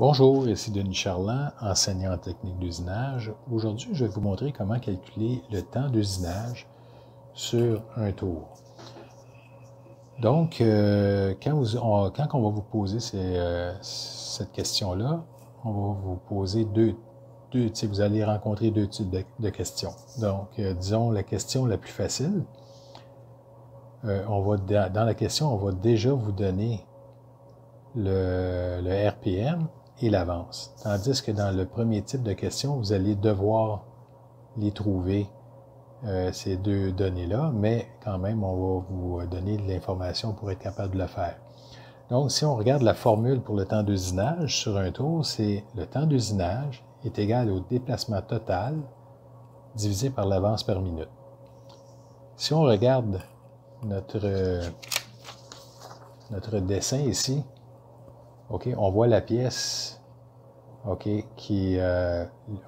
Bonjour, ici Denis Charland, enseignant en technique d'usinage. Aujourd'hui, je vais vous montrer comment calculer le temps d'usinage sur un tour. Donc, quand on va vous poser cette question-là, on va vous poser vous allez rencontrer deux types de questions. Donc, disons la question la plus facile. Dans la question, on va déjà vous donner le RPM et l'avance. Tandis que dans le premier type de question, vous allez devoir les trouver, ces deux données-là, mais quand même, on va vous donner de l'information pour être capable de le faire. Donc, si on regarde la formule pour le temps d'usinage sur un tour, c'est le temps d'usinage est égal au déplacement total divisé par l'avance par minute. Si on regarde notre dessin ici, OK, on voit la pièce, OK,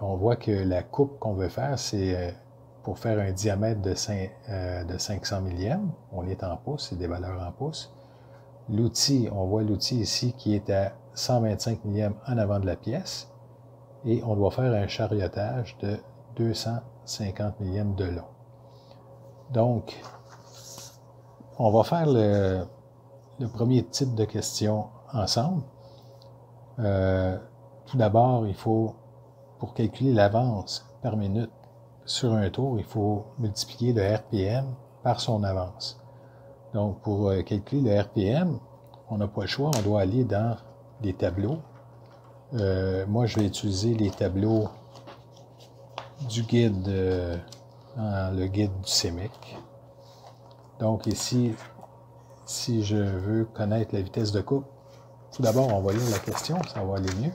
on voit que la coupe qu'on veut faire, c'est pour faire un diamètre de 500 millièmes. On est en pouces, c'est des valeurs en pouces. L'outil, on voit l'outil ici qui est à 125 millièmes en avant de la pièce. Et on doit faire un chariotage de 250 millièmes de long. Donc, on va faire le premier type de question ensemble. Tout d'abord, il faut, pour calculer l'avance par minute sur un tour, il faut multiplier le RPM par son avance. Donc, pour calculer le RPM, on n'a pas le choix, on doit aller dans les tableaux. Moi, je vais utiliser les tableaux du guide, le guide du CEMIC. Donc ici, si je veux connaître la vitesse de coupe, tout d'abord, on va lire la question, ça va aller mieux.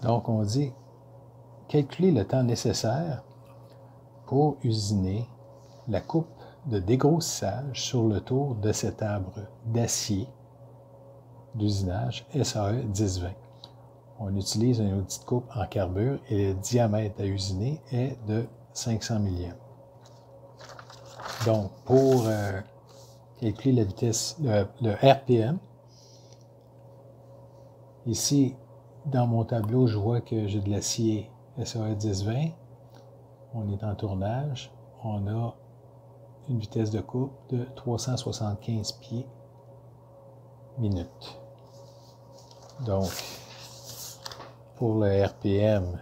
Donc, on dit « Calculer le temps nécessaire pour usiner la coupe de dégrossissage sur le tour de cet arbre d'acier d'usinage SAE 1020. On utilise un outil de coupe en carbure et le diamètre à usiner est de 500 millièmes. Donc, pour calculer la vitesse, le RPM, ici, dans mon tableau, je vois que j'ai de l'acier SAE 1020. On est en tournage. On a une vitesse de coupe de 375 pieds minute. Donc, pour le RPM,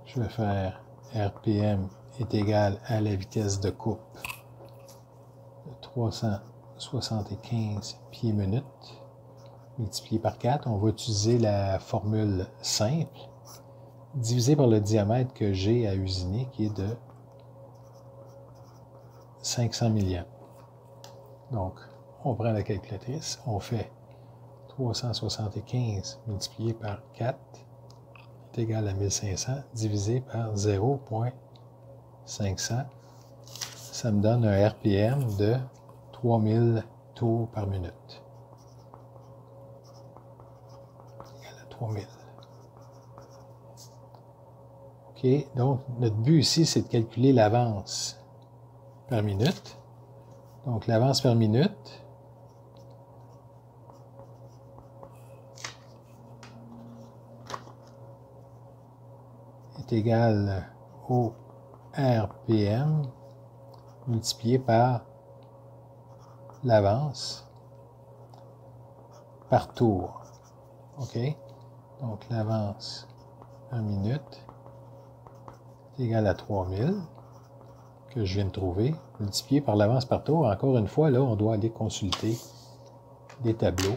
je vais faire RPM est égal à la vitesse de coupe de 375 pieds minute multiplié par 4. On va utiliser la formule simple divisé par le diamètre que j'ai à usiner qui est de 500 millièmes. Donc, on prend la calculatrice, on fait 375 multiplié par 4 est égal à 1500 divisé par 0,500. Ça me donne un RPM de 3000 tours par minute. Égal à 3000. OK, donc notre but ici, c'est de calculer l'avance par minute. Donc, l'avance par minute est égale au RPM multiplié par l'avance par tour. OK? Donc, l'avance par minute est égale à 3000 que je viens de trouver, multiplié par l'avance par tour. Encore une fois, là, on doit aller consulter des tableaux.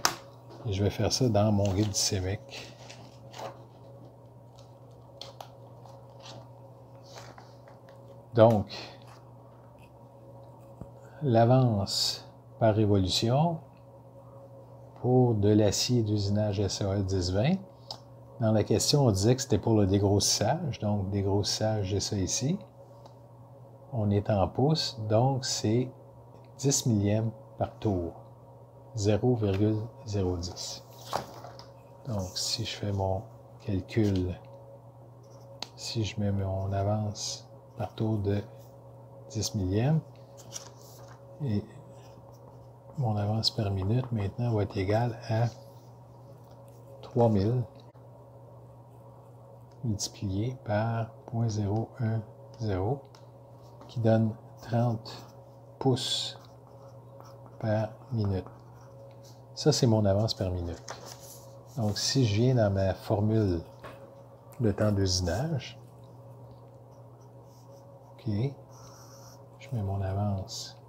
Et je vais faire ça dans mon guide du CEMIC. Donc, l'avance par révolution pour de l'acier d'usinage SAE 1020. Dans la question, on disait que c'était pour le dégrossissage. Donc, dégrossissage, j'ai ça ici. On est en pouces, donc c'est 10 millièmes par tour. 0,010. Donc, si je fais mon calcul, si je mets mon avance par tour de 10 millièmes, et mon avance par minute maintenant va être égale à 3000 multiplié par 0.010 qui donne 30 pouces par minute. Ça, c'est mon avance par minute. Donc, si je viens dans ma formule de temps d'usinage, OK, je mets mon avance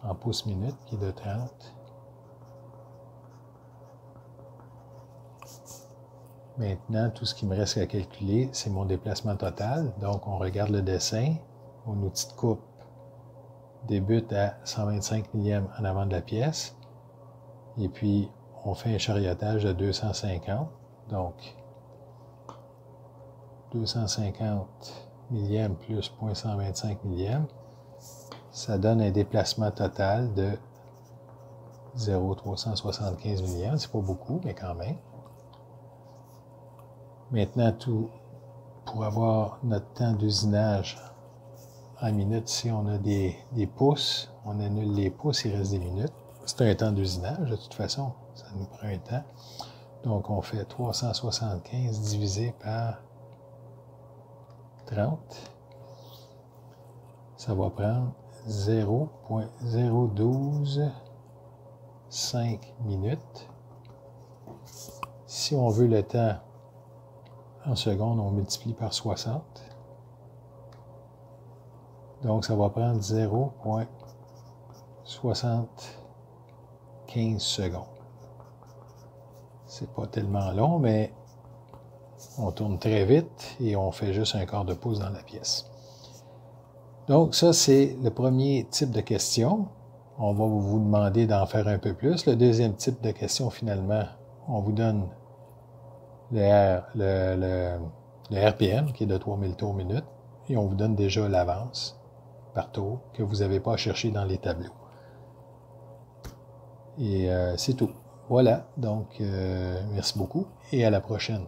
en pouces minute qui est de 30. Maintenant, tout ce qui me reste à calculer, c'est mon déplacement total. Donc, on regarde le dessin. Mon outil de coupe débute à 125 millièmes en avant de la pièce. Et puis, on fait un chariotage de 250. Donc, 250 millièmes plus 0.125 millièmes, ça donne un déplacement total de 0,375 millièmes. C'est pas beaucoup, mais quand même. Maintenant, pour avoir notre temps d'usinage en minutes, si on a des pouces, on annule les pouces, il reste des minutes. C'est un temps d'usinage, de toute façon, ça nous prend un temps. Donc, on fait 375 divisé par 30. Ça va prendre 0.0125 minutes. Si on veut le temps en secondes, on multiplie par 60. Donc, ça va prendre 0.75 secondes. C'est pas tellement long, mais on tourne très vite et on fait juste un quart de pouce dans la pièce. Donc, ça, c'est le premier type de question. On va vous demander d'en faire un peu plus. Le deuxième type de question, finalement, on vous donne le RPM, qui est de 3000 tours minute, et on vous donne déjà l'avance par tour que vous n'avez pas à chercher dans les tableaux. Et c'est tout. Voilà, donc merci beaucoup et à la prochaine.